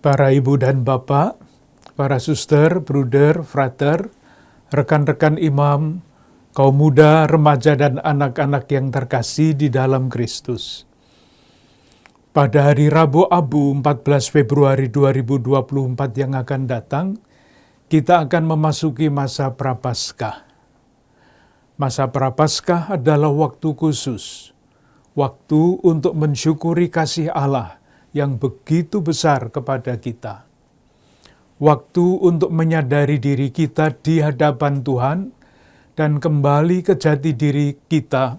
Para ibu dan bapak, para suster, bruder, frater, rekan-rekan imam, kaum muda, remaja, dan anak-anak yang terkasih di dalam Kristus. Pada hari Rabu Abu 14 Februari 2024 yang akan datang, kita akan memasuki masa Prapaskah. Masa Prapaskah adalah waktu khusus, waktu untuk mensyukuri kasih Allah yang begitu besar kepada kita. Waktu untuk menyadari diri kita di hadapan Tuhan dan kembali ke jati diri kita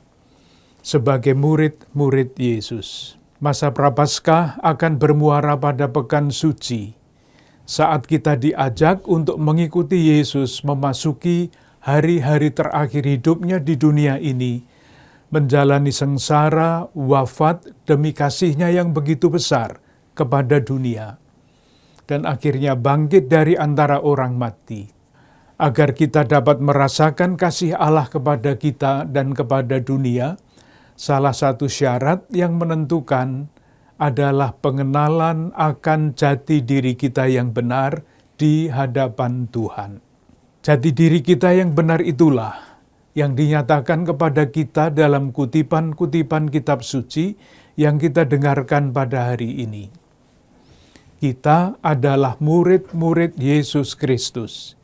sebagai murid-murid Yesus. Masa Prapaskah akan bermuara pada Pekan Suci, saat kita diajak untuk mengikuti Yesus memasuki hari-hari terakhir hidupnya di dunia ini, menjalani sengsara, wafat demi kasih-Nya yang begitu besar kepada dunia, dan akhirnya bangkit dari antara orang mati. Agar kita dapat merasakan kasih Allah kepada kita dan kepada dunia, salah satu syarat yang menentukan adalah pengenalan akan jati diri kita yang benar di hadapan Tuhan. Jati diri kita yang benar itulah yang dinyatakan kepada kita dalam kutipan-kutipan kitab suci yang kita dengarkan pada hari ini. Kita adalah murid-murid Yesus Kristus,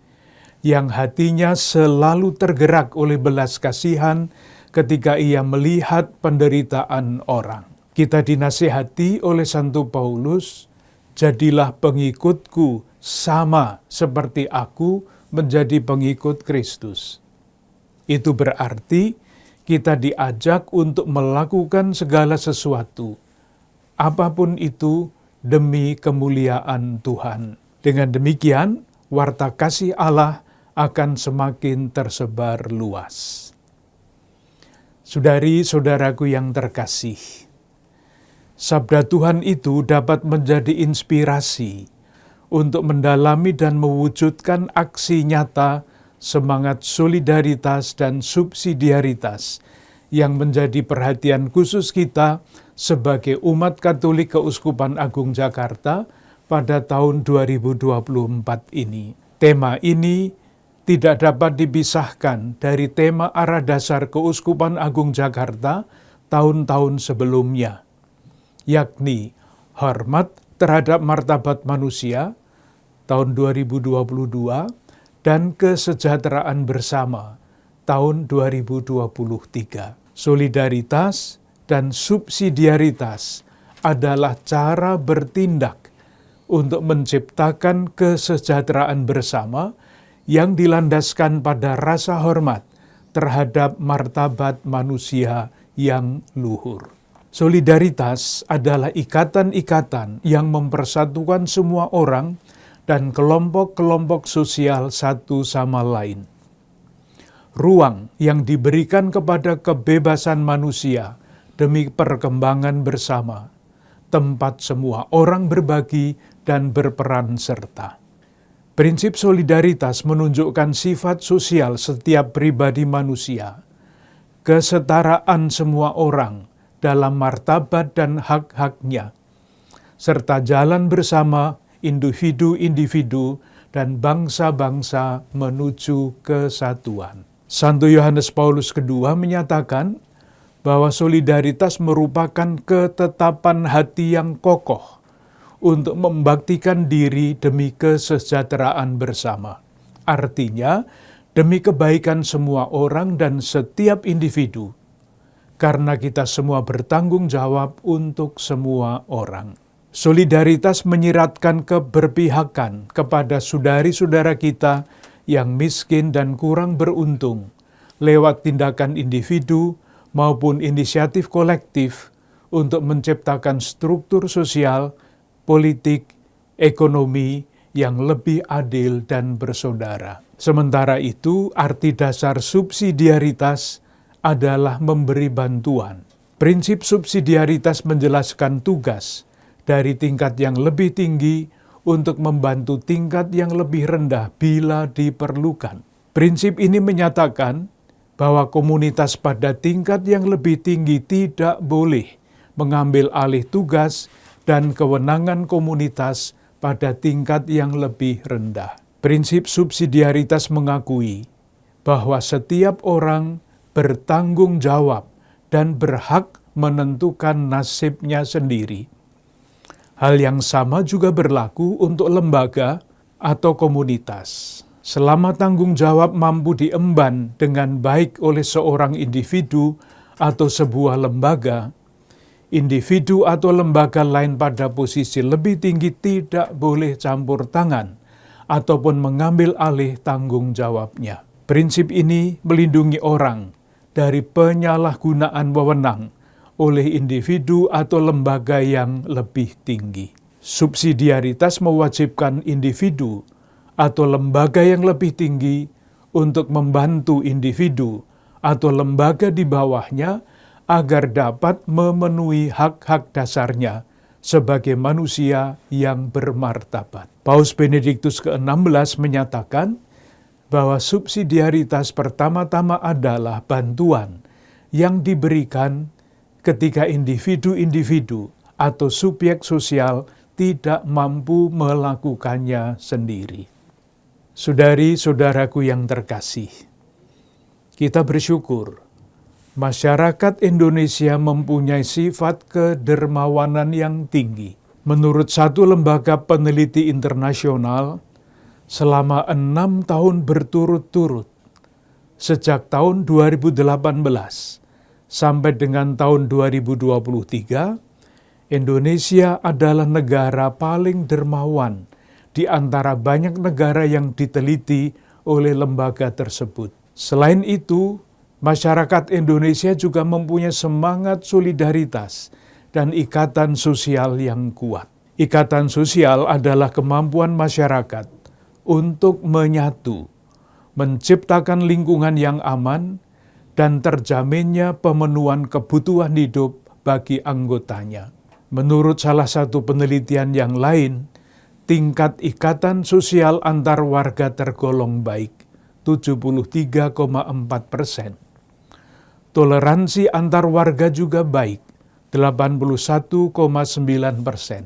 yang hatinya selalu tergerak oleh belas kasihan ketika ia melihat penderitaan orang. Kita dinasihati oleh Santo Paulus, jadilah pengikutku sama seperti aku menjadi pengikut Kristus. Itu berarti kita diajak untuk melakukan segala sesuatu, apapun itu demi kemuliaan Tuhan. Dengan demikian, warta kasih Allah akan semakin tersebar luas. Saudari-saudaraku yang terkasih, sabda Tuhan itu dapat menjadi inspirasi untuk mendalami dan mewujudkan aksi nyata semangat solidaritas dan subsidiaritas yang menjadi perhatian khusus kita sebagai umat Katolik Keuskupan Agung Jakarta pada tahun 2024 ini. Tema ini tidak dapat dipisahkan dari tema arah dasar Keuskupan Agung Jakarta tahun-tahun sebelumnya, yakni hormat terhadap martabat manusia tahun 2022 dan kesejahteraan bersama tahun 2023. Solidaritas dan subsidiaritas adalah cara bertindak untuk menciptakan kesejahteraan bersama yang dilandaskan pada rasa hormat terhadap martabat manusia yang luhur. Solidaritas adalah ikatan-ikatan yang mempersatukan semua orang dan kelompok-kelompok sosial satu sama lain. Ruang yang diberikan kepada kebebasan manusia demi perkembangan bersama, tempat semua orang berbagi dan berperan serta. Prinsip solidaritas menunjukkan sifat sosial setiap pribadi manusia, kesetaraan semua orang dalam martabat dan hak-haknya, serta jalan bersama individu-individu dan bangsa-bangsa menuju kesatuan. Santo Yohanes Paulus II menyatakan bahwa solidaritas merupakan ketetapan hati yang kokoh untuk membaktikan diri demi kesejahteraan bersama. Artinya, demi kebaikan semua orang dan setiap individu, karena kita semua bertanggung jawab untuk semua orang. Solidaritas menyiratkan keberpihakan kepada saudari-saudara kita yang miskin dan kurang beruntung lewat tindakan individu maupun inisiatif kolektif untuk menciptakan struktur sosial, politik, ekonomi yang lebih adil dan bersaudara. Sementara itu, arti dasar subsidiaritas adalah memberi bantuan. Prinsip subsidiaritas menjelaskan tugas dari tingkat yang lebih tinggi untuk membantu tingkat yang lebih rendah bila diperlukan. Prinsip ini menyatakan bahwa komunitas pada tingkat yang lebih tinggi tidak boleh mengambil alih tugas dan kewenangan komunitas pada tingkat yang lebih rendah. Prinsip subsidiaritas mengakui bahwa setiap orang bertanggung jawab dan berhak menentukan nasibnya sendiri. Hal yang sama juga berlaku untuk lembaga atau komunitas. Selama tanggung jawab mampu diemban dengan baik oleh seorang individu atau sebuah lembaga, individu atau lembaga lain pada posisi lebih tinggi tidak boleh campur tangan ataupun mengambil alih tanggung jawabnya. Prinsip ini melindungi orang dari penyalahgunaan wewenang oleh individu atau lembaga yang lebih tinggi. Subsidiaritas mewajibkan individu atau lembaga yang lebih tinggi untuk membantu individu atau lembaga di bawahnya agar dapat memenuhi hak-hak dasarnya sebagai manusia yang bermartabat. Paus Benediktus ke-16 menyatakan bahwa subsidiaritas pertama-tama adalah bantuan yang diberikan ketika individu-individu atau subjek sosial tidak mampu melakukannya sendiri. Saudari-saudaraku yang terkasih, kita bersyukur masyarakat Indonesia mempunyai sifat kedermawanan yang tinggi. Menurut satu lembaga peneliti internasional, selama 6 tahun berturut-turut, sejak tahun 2018 sampai dengan tahun 2023, Indonesia adalah negara paling dermawan di antara banyak negara yang diteliti oleh lembaga tersebut. Selain itu, masyarakat Indonesia juga mempunyai semangat solidaritas dan ikatan sosial yang kuat. Ikatan sosial adalah kemampuan masyarakat untuk menyatu, menciptakan lingkungan yang aman, dan terjaminnya pemenuhan kebutuhan hidup bagi anggotanya. Menurut salah satu penelitian yang lain, tingkat ikatan sosial antar warga tergolong baik, 73,4%. Toleransi antar warga juga baik, 81,9%.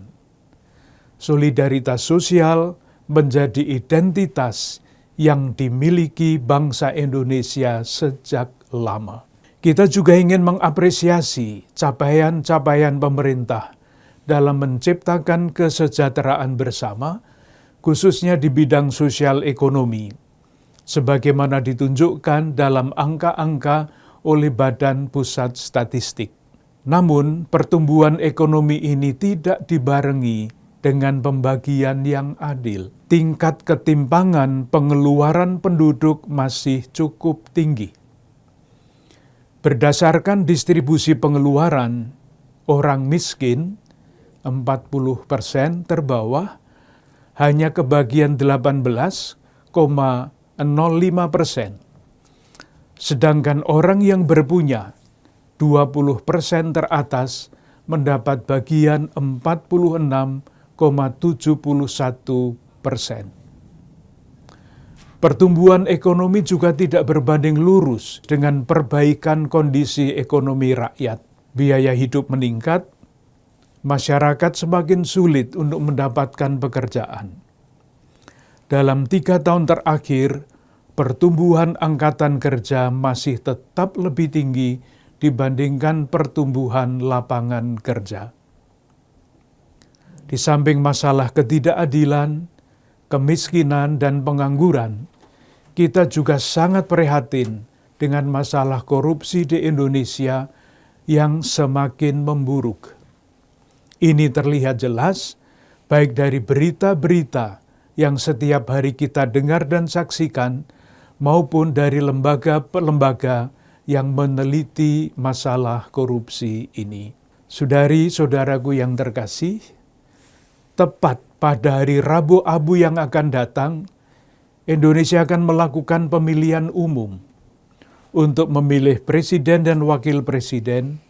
Solidaritas sosial menjadi identitas yang dimiliki bangsa Indonesia sejak lama. Kita juga ingin mengapresiasi capaian-capaian pemerintah dalam menciptakan kesejahteraan bersama, khususnya di bidang sosial ekonomi, sebagaimana ditunjukkan dalam angka-angka oleh Badan Pusat Statistik. Namun, pertumbuhan ekonomi ini tidak dibarengi dengan pembagian yang adil. Tingkat ketimpangan pengeluaran penduduk masih cukup tinggi. Berdasarkan distribusi pengeluaran, orang miskin 40% terbawah hanya kebagian 18,05%. Sedangkan orang yang berpunya 20% teratas mendapat bagian 46,71%. Pertumbuhan ekonomi juga tidak berbanding lurus dengan perbaikan kondisi ekonomi rakyat. Biaya hidup meningkat, masyarakat semakin sulit untuk mendapatkan pekerjaan. Dalam 3 tahun terakhir, pertumbuhan angkatan kerja masih tetap lebih tinggi dibandingkan pertumbuhan lapangan kerja. Di samping masalah ketidakadilan, kemiskinan, dan pengangguran, kita juga sangat prihatin dengan masalah korupsi di Indonesia yang semakin memburuk. Ini terlihat jelas baik dari berita-berita yang setiap hari kita dengar dan saksikan, maupun dari lembaga-lembaga yang meneliti masalah korupsi ini. Saudari-saudaraku yang terkasih, tepat pada hari Rabu Abu yang akan datang, Indonesia akan melakukan pemilihan umum untuk memilih presiden dan wakil presiden,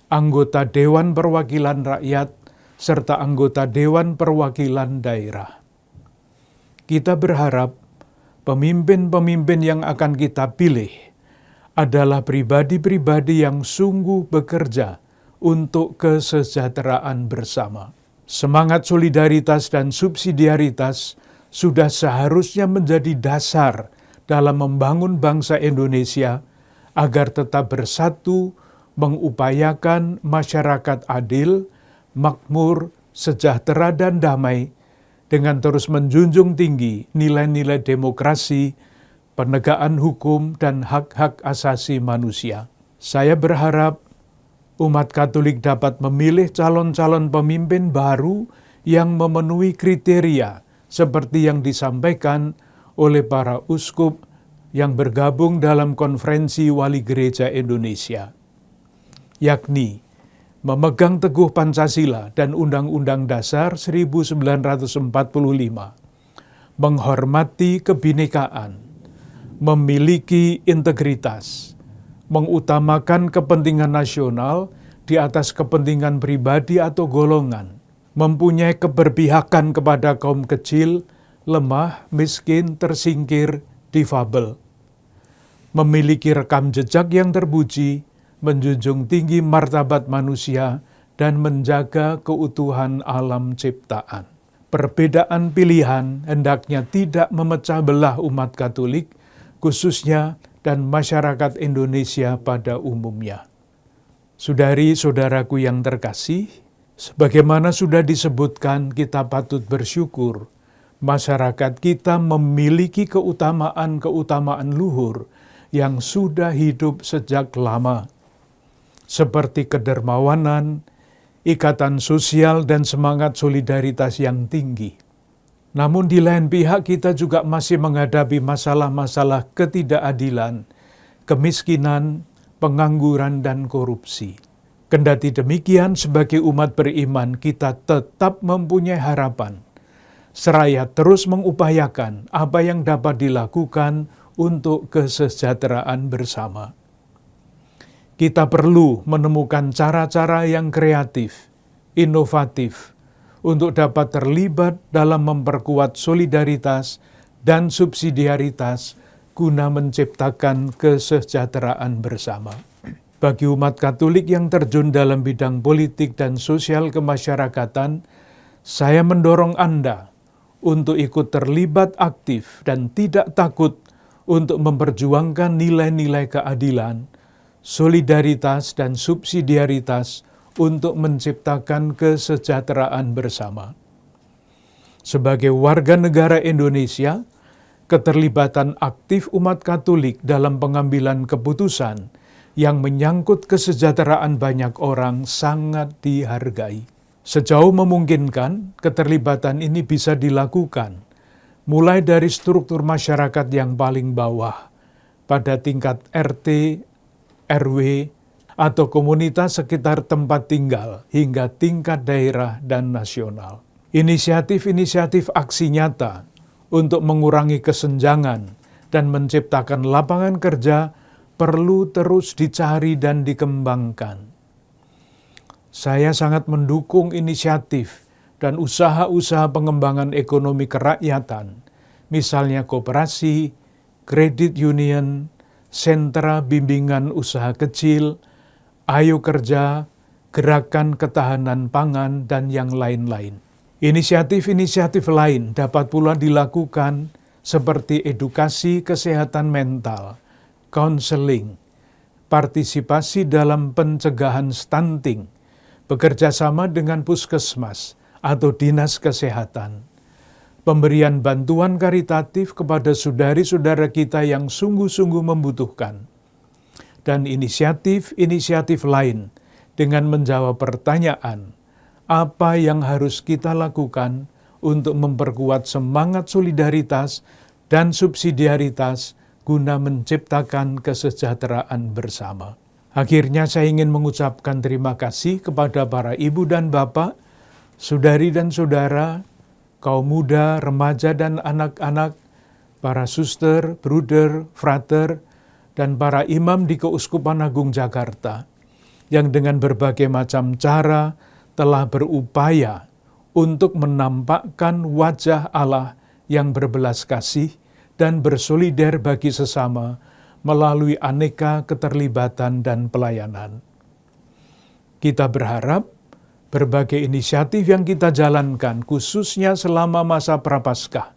anggota Dewan Perwakilan Rakyat, serta anggota Dewan Perwakilan Daerah. Kita berharap pemimpin-pemimpin yang akan kita pilih adalah pribadi-pribadi yang sungguh bekerja untuk kesejahteraan bersama. Semangat solidaritas dan subsidiaritas sudah seharusnya menjadi dasar dalam membangun bangsa Indonesia agar tetap bersatu, mengupayakan masyarakat adil, makmur, sejahtera, dan damai, dengan terus menjunjung tinggi nilai-nilai demokrasi, penegakan hukum, dan hak-hak asasi manusia. Saya berharap umat Katolik dapat memilih calon-calon pemimpin baru yang memenuhi kriteria seperti yang disampaikan oleh para uskup yang bergabung dalam Konferensi Wali Gereja Indonesia, yakni memegang teguh Pancasila dan Undang-Undang Dasar 1945, menghormati kebinekaan, memiliki integritas, mengutamakan kepentingan nasional di atas kepentingan pribadi atau golongan, mempunyai keberpihakan kepada kaum kecil, lemah, miskin, tersingkir, difabel, memiliki rekam jejak yang terpuji, menjunjung tinggi martabat manusia, dan menjaga keutuhan alam ciptaan. Perbedaan pilihan hendaknya tidak memecah belah umat Katolik, khususnya dan masyarakat Indonesia pada umumnya. Saudari-saudaraku yang terkasih, sebagaimana sudah disebutkan, kita patut bersyukur masyarakat kita memiliki keutamaan-keutamaan luhur yang sudah hidup sejak lama, seperti kedermawanan, ikatan sosial, dan semangat solidaritas yang tinggi. Namun di lain pihak kita juga masih menghadapi masalah-masalah ketidakadilan, kemiskinan, pengangguran, dan korupsi. Kendati demikian, sebagai umat beriman kita tetap mempunyai harapan, seraya terus mengupayakan apa yang dapat dilakukan untuk kesejahteraan bersama. Kita perlu menemukan cara-cara yang kreatif, inovatif, untuk dapat terlibat dalam memperkuat solidaritas dan subsidiaritas guna menciptakan kesejahteraan bersama. Bagi umat Katolik yang terjun dalam bidang politik dan sosial kemasyarakatan, saya mendorong Anda untuk ikut terlibat aktif dan tidak takut untuk memperjuangkan nilai-nilai keadilan, solidaritas, dan subsidiaritas untuk menciptakan kesejahteraan bersama. Sebagai warga negara Indonesia, keterlibatan aktif umat Katolik dalam pengambilan keputusan yang menyangkut kesejahteraan banyak orang sangat dihargai. Sejauh memungkinkan, keterlibatan ini bisa dilakukan mulai dari struktur masyarakat yang paling bawah, pada tingkat RT, RW, atau komunitas sekitar tempat tinggal, hingga tingkat daerah dan nasional. Inisiatif-inisiatif aksi nyata untuk mengurangi kesenjangan dan menciptakan lapangan kerja perlu terus dicari dan dikembangkan. Saya sangat mendukung inisiatif dan usaha-usaha pengembangan ekonomi kerakyatan, misalnya koperasi, kredit union, sentra bimbingan usaha kecil, Ayo Kerja, Gerakan Ketahanan Pangan, dan yang lain-lain. Inisiatif-inisiatif lain dapat pula dilakukan seperti edukasi kesehatan mental, konseling, partisipasi dalam pencegahan stunting, bekerja sama dengan puskesmas atau dinas kesehatan, pemberian bantuan karitatif kepada saudari-saudara kita yang sungguh-sungguh membutuhkan, dan inisiatif-inisiatif lain dengan menjawab pertanyaan, apa yang harus kita lakukan untuk memperkuat semangat solidaritas dan subsidiaritas guna menciptakan kesejahteraan bersama. Akhirnya saya ingin mengucapkan terima kasih kepada para ibu dan bapak, saudari dan saudara, kaum muda, remaja dan anak-anak, para suster, bruder, frater, dan para imam di Keuskupan Agung Jakarta, yang dengan berbagai macam cara telah berupaya untuk menampakkan wajah Allah yang berbelas kasih dan bersolider bagi sesama melalui aneka keterlibatan dan pelayanan. Kita berharap berbagai inisiatif yang kita jalankan, khususnya selama masa Prapaskah,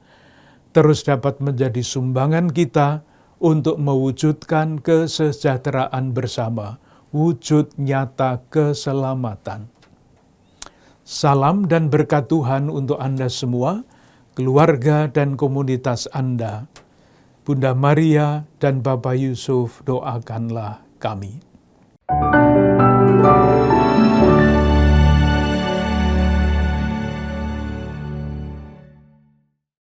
terus dapat menjadi sumbangan kita untuk mewujudkan kesejahteraan bersama, wujud nyata keselamatan. Salam dan berkat Tuhan untuk Anda semua, keluarga dan komunitas Anda. Bunda Maria dan Bapak Yusuf, doakanlah kami.